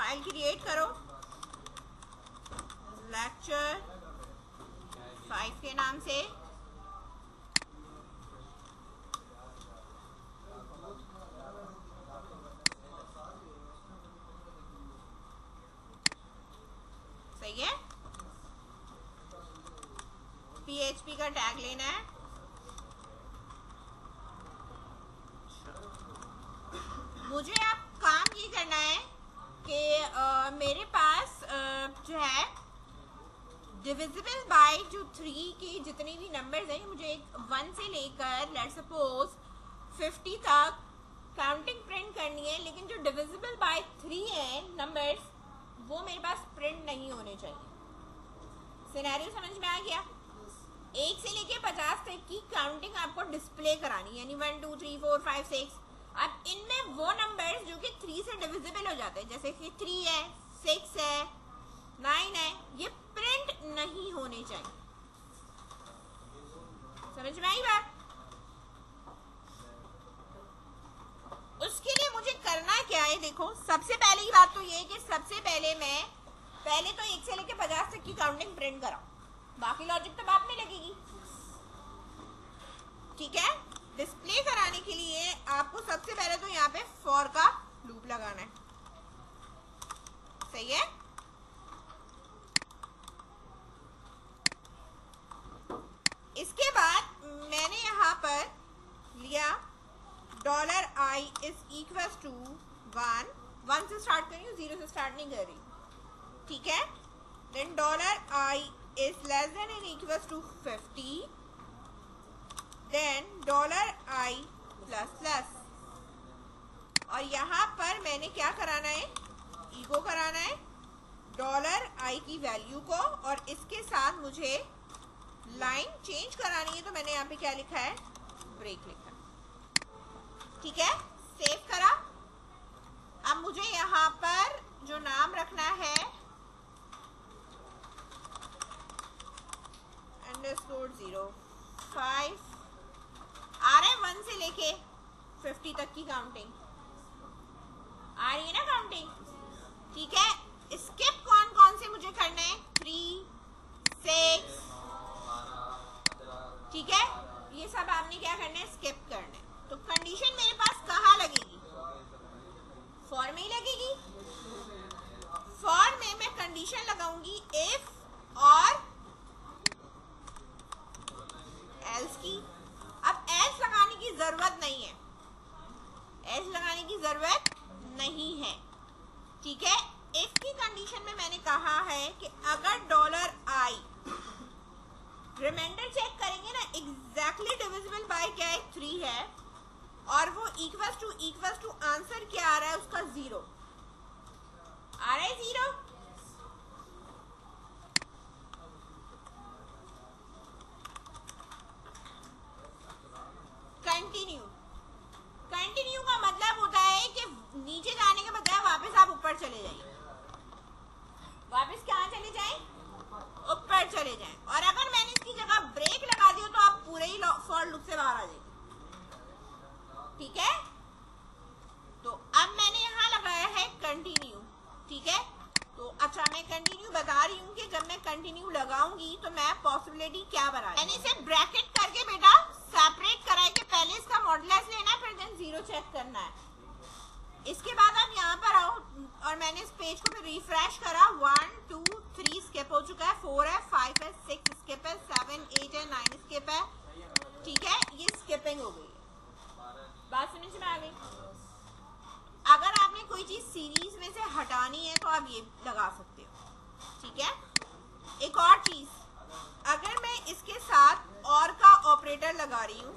File create करो, lecture 5 के नाम से। सही है। PHP का टैग लेना है। मुझे अब काम ये करना है कि मेरे पास जो है डिविजिबल बाय जो 3 की जितनी भी नंबर्स हैं, मुझे 1 से लेकर लेट्स सपोज 50 तक काउंटिंग प्रिंट करनी है, लेकिन जो डिविजिबल बाय 3 है नंबर्स, वो मेरे पास प्रिंट नहीं होने चाहिए। सिनेरियो समझ में आ गया? 1 से लेके 50 तक की काउंटिंग आपको डिस्प्ले करानी, यानी 1 2 3 4 5 6। अब इनमें वो नंबर्स जो कि 3 से डिविजिबल हो जाते हैं, जैसे कि 3 है, 6 है, 9 है, ये प्रिंट नहीं होने चाहिए। समझ में आई बात? उसके लिए मुझे करना क्या है, देखो सबसे पहले की बात तो ये है कि सबसे पहले मैं पहले तो 1 से लेके 50 तक की काउंटिंग प्रिंट कराऊं, बाकी लॉजिक तो बाद में लगेगी। ठीक है, डिस्प्ले कराने के लिए आपको सबसे पहले तो यहाँ पे फॉर का लूप लगाना है। सही है। इसके बाद मैंने यहाँ पर लिया $i is equals to 1 से स्टार्ट कर रही हूँ, 0 से स्टार्ट नहीं कर रही। ठीक है, then $i is less than or equals to 50, then $i plus plus, और यहाँ पर मैंने क्या कराना है, ईगो कराना है $i की वैल्यू को, और इसके साथ मुझे लाइन चेंज करानी है, तो मैंने यहाँ पे क्या लिखा है, ब्रेक लिखा। ठीक है, सेव करा। अब मुझे यहाँ पर जो नाम रखना है _05 आ रहा है, 1 से लेके 50 तक की काउंटिंग आ रही है ना काउंटिंग। ठीक है, स्किप कौन कौन से मुझे करना है, 3 6। ठीक है, ये सब आपने क्या करना है, स्किप करना है। तो कंडीशन मेरे पास कहाँ लगेगी, फॉर में ही लगेगी। फॉर में मैं कंडीशन लगाऊंगी इफ और एल्स की। अब एल्स लगाने की जरूरत नहीं है, एल्स लगाने की जरूरत नहीं है। ठीक है, इफ की कंडीशन में मैंने कहा है कि अगर $i रिमाइंडर चेक करेंगे ना, एग्जैक्टली डिविजिबल बाय क्या है, 3 है, और वो इक्वल्स टू आंसर क्या आ रहा है उसका, 0 आ रहा है, 0। कंटिन्यू का मतलब होता है कि नीचे जाने के बजाय वापस आप ऊपर चले जाइए। वापस कहाँ चले जाएं, ऊपर चले जाएं। और अगर मैंने इसकी जगह ब्रेक लगा दिया तो आप पूरे ही फॉर लूप से बाहर आ जाएंगे। ठीक है, तो अब मैंने यहाँ लगाया है कंटिन्यू। ठीक है, तो अच्छा मैं कंटिन्यू बता रही हूँ कि जब मैं कंटिन्यू लगाऊंगी तो मैं पॉसिबिलिटी क्या बना, मैंने इसे ब्रैकेट करके बेटा सेपरेट करा है कि पहले इसका मॉडुलस लेना है, फिर देन 0 चेक करना है। इसके बाद आप यहाँ पर आओ और मैंने इस पेज को रिफ्रेश करा, 1 2 3 स्किप हो चुका है, 4 है, 5 है, 6 स्किप है, 7 8 है, 9 स्किप है। ठीक है, ये स्किपिंग हो गई है। बात समझ में आ गई? अगर आपने कोई चीज सीरीज में से हटानी है तो आप ये लगा सकते हो। ठीक है, एक और चीज, अगर मैं इसके साथ और का ऑपरेटर लगा रही हूँ,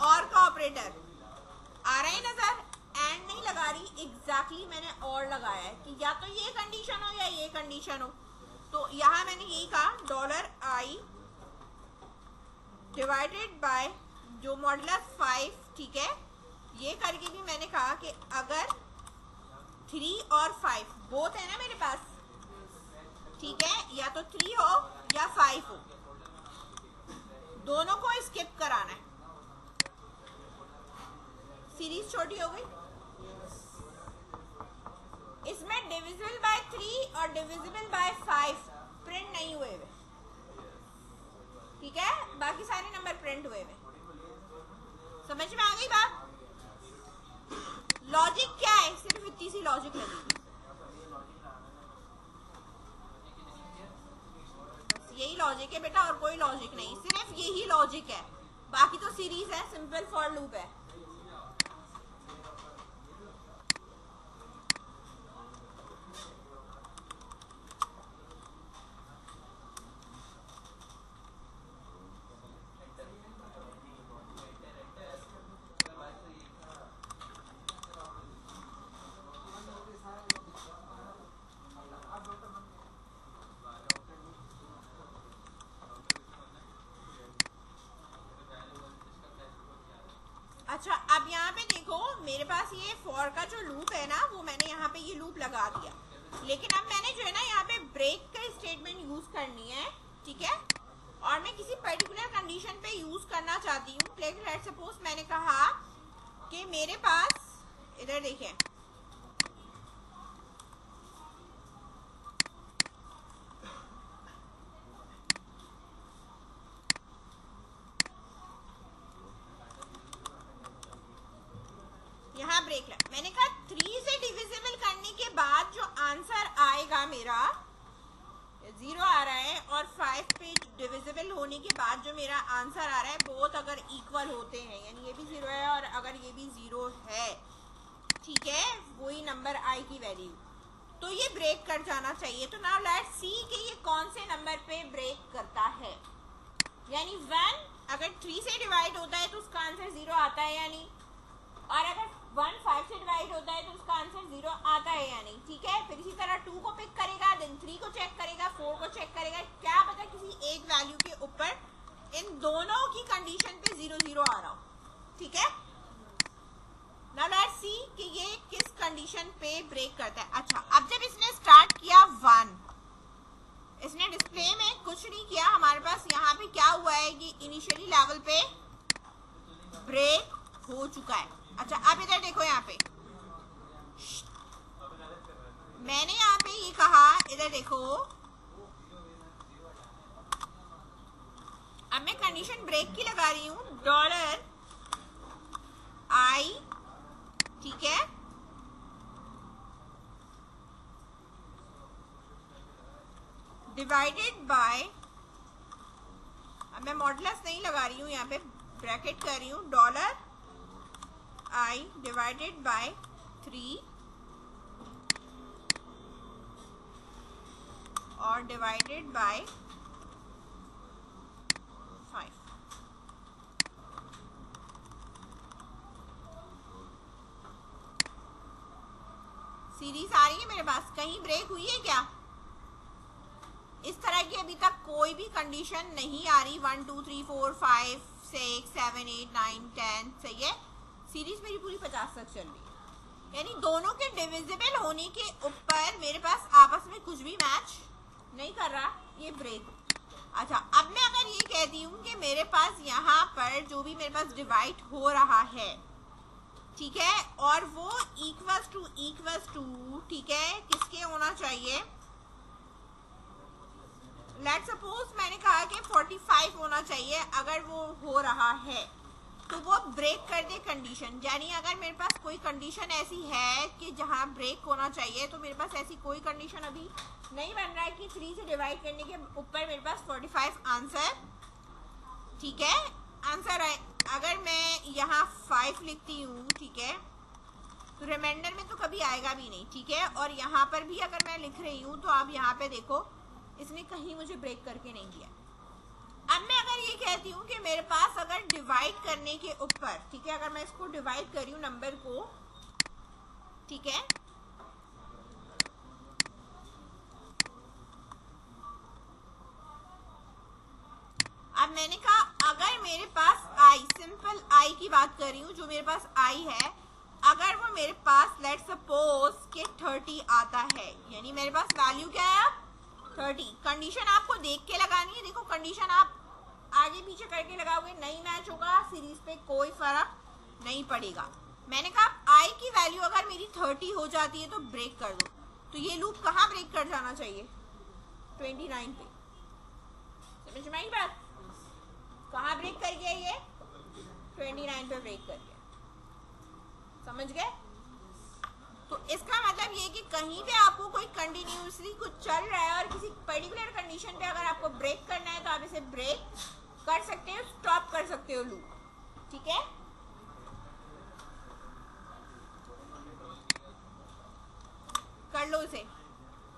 और का ऑपरेटर आ रहा है नजर, एंड नहीं लगा रही, एग्जैक्टली मैंने और लगाया है कि या तो ये कंडीशन हो या ये कंडीशन हो। तो यहाँ मैंने यही कहा $i डिवाइडेड बाय जो मॉडुलस 5। ठीक है, ये करके भी मैंने कहा कि अगर 3 और 5 बोथ है ना मेरे पास, ठीक है, या तो 3 हो या 5 हो, दोनों को स्किप कराना है। सीरीज छोटी हो गई। इसमें डिविजिबल बाय और डिविजिबल बाय 5 प्रिंट नहीं हुए हुए, ठीक है, बाकी सारे नंबर प्रिंट हुए हुए। समझ में आ गई बात? लॉजिक क्या है? सिर्फ इतनी सी लॉजिक लगेगी, यही लॉजिक है बेटा, और कोई लॉजिक नहीं, सिर्फ यही लॉजिक है। बाकी तो सीरीज है, सिंपल फॉर लूप है। अच्छा, अब यहाँ पे देखो, मेरे पास ये फॉर का जो लूप है ना, वो मैंने यहाँ पे ये लूप लगा दिया, लेकिन अब मैंने जो है ना यहाँ पे ब्रेक का स्टेटमेंट यूज करनी है, ठीक है, और मैं किसी पर्टिकुलर कंडीशन पे यूज करना चाहती हूँ। लेट सपोज मैंने कहा कि मेरे पास, इधर देखें, यहाँ ब्रेक लगा, मैंने कहा 3 से डिविजिबल करने के बाद जो आंसर आएगा मेरा 0 आ रहा है, और 5 पे डिविजिबल होने के बाद जो मेरा आंसर आ रहा है, बोथ अगर इक्वल होते हैं, यानी ये भी 0 है और अगर ये भी 0 है, ठीक है, वही नंबर आई की वैल्यू, तो ये ब्रेक कर जाना चाहिए। तो नाउ लेट्स सी कि ये कौन से नंबर पे ब्रेक करता है। यानी 1 अगर 3 से डिवाइड होता है तो उसका आंसर 0 आता है या नहीं, और अगर 1 5 से डिवाइड होता है तो उसका आंसर 0 आता है या नहीं, ठीक है। फिर इसी तरह 2 को पिक करेगा, देन 3 को चेक करेगा, 4 को चेक करेगा, क्या पता किसी एक वैल्यू के ऊपर इन दोनों की कंडीशन पे 0 0 आ रहा हो, ठीक है। नाउ लेट्स सी कि ये किस कंडीशन पे ब्रेक करता है। अच्छा, अब जब इसने स्टार्ट किया 1, इसने डिस्प्ले में कुछ नहीं किया, हमारे पास यहाँ पे क्या हुआ है कि इनिशियली लेवल पे ब्रेक हो चुका है। अच्छा, अब इधर देखो, यहाँ पे मैंने यहाँ पे ये कहा, इधर देखो, अब मैं कंडीशन ब्रेक की लगा रही हूँ, $i, ठीक है, डिवाइडेड बाय, अब मैं मॉडुलस नहीं लगा रही हूँ, यहाँ पे ब्रैकेट कर रही हूँ, $i डिवाइडेड बाय 3 और डिवाइडेड बाय 5। सीरीज आ रही है मेरे पास, कहीं ब्रेक हुई है क्या? इस तरह की अभी तक कोई भी कंडीशन नहीं आ रही। 1 2 3 4 5 6 7 8 9 10, सही है। सीरीज मेरी पूरी 50 तक चल रही है, यानी दोनों के डिविजिबल होने के ऊपर मेरे पास आपस में कुछ भी मैच नहीं कर रहा, ये ब्रेक। अच्छा, अब मैं अगर ये कहती हूँ कि मेरे पास यहाँ पर जो भी मेरे पास डिवाइड हो रहा है, ठीक है, और वो इक्वल्स टू, ठीक है, किसके होना चाहिए? लेट्स सपोज मैंने कहा कि 45 होना चाहिए। अगर वो हो रहा है तो वो ब्रेक कर दे कंडीशन, यानी अगर मेरे पास कोई कंडीशन ऐसी है कि जहां ब्रेक होना चाहिए, तो मेरे पास ऐसी कोई कंडीशन अभी नहीं बन रहा है कि 3 से डिवाइड करने के ऊपर मेरे पास 45 आंसर, ठीक है, आंसर आए। अगर मैं यहाँ 5 लिखती हूँ, ठीक है, तो रिमाइंडर में तो कभी आएगा भी नहीं, ठीक है, और यहाँ पर भी अगर मैं लिख रही हूँ तो आप यहाँ पे देखो, इसने कहीं मुझे ब्रेक करके नहीं दिया। अब मैं अगर ये कहती हूँ कि मेरे पास अगर डिवाइड करने के ऊपर, ठीक है, अगर मैं इसको डिवाइड कर रही हूँ नंबर को, ठीक है, अब मैंने कहा अगर मेरे पास आई, सिंपल आई की बात कर रही हूँ, जो मेरे पास आई है, अगर वो मेरे पास लेट्स सपोज के 30 आता है, यानी मेरे पास वैल्यू क्या है अब 30। कंडीशन आपको देख के लगानी है, देखो कंडीशन आप आगे पीछे करके लगाओगे नहीं मैच होगा, सीरीज पे कोई फर्क नहीं पड़ेगा। मैंने कहा आई की वैल्यू अगर मेरी 30 हो जाती है तो ब्रेक कर दो। तो ये लूप कहाँ ब्रेक कर जाना चाहिए? 29 पे। समझ में आई बात? कहाँ ब्रेक कर गया ये? 29 पे ब्रेक कर गया। समझ गए? तो इसका मतलब ये कि कहीं पे आपको कोई कंटिन्यूसली कुछ चल रहा है और किसी पर्टिकुलर कंडीशन पे अगर आपको ब्रेक करना है तो आप इसे ब्रेक कर सकते हो, स्टॉप कर सकते हो लूप। ठीक है, कर लो इसे।